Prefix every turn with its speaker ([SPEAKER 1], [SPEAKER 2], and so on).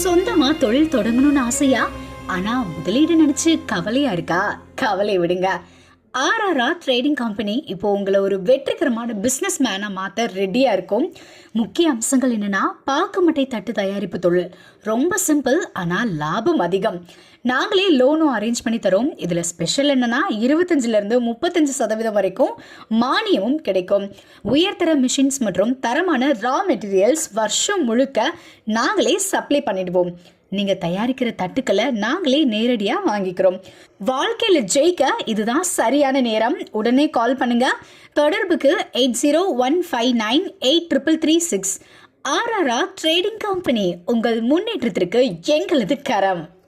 [SPEAKER 1] சொந்தமா தொழில் தொடங்கணும்னு ஆசையா? ஆனா முதலீடு நினைச்சு கவலையா இருக்கா? கவலை விடுங்க. ஆர்ஆர்ஆர் ட்ரேடிங் கம்பெனி இப்போ உங்களை ஒரு வெற்றிகரமான பிசினஸ் மேனா மாத்த ரெடியா இருக்கும். முக்கிய அம்சங்கள் என்னன்னா, பாக்குமட்டை தட்டு தயாரிப்பு தொழில் ரொம்ப சிம்பிள், ஆனா லாபம் அதிகம். நாங்களே லோனும் அரேஞ்ச் பண்ணி தரோம். இதுல ஸ்பெஷல் என்னன்னா 25% வரைக்கும் மானியமும் கிடைக்கும். உயர்தர மிஷின்ஸ் மற்றும் தரமான ரா மெட்டீரியல்ஸ் வருஷம் முழுக்க நாங்களே சப்ளை பண்ணிடுவோம். நீங்க தயாரிக்கிற தட்டுக்களை நாங்களே நேரடியா வாங்கிக்கிறோம். வாழ்க்கையில ஜெயிக்க இதுதான் சரியான நேரம். உடனே கால் பண்ணுங்க. தொடர்புக்கு 8015983336. ஆர்ஆர்ஆர் ட்ரேடிங் கம்பெனி, உங்கள் முன்னேற்றத்திற்கு எங்களது கரம்.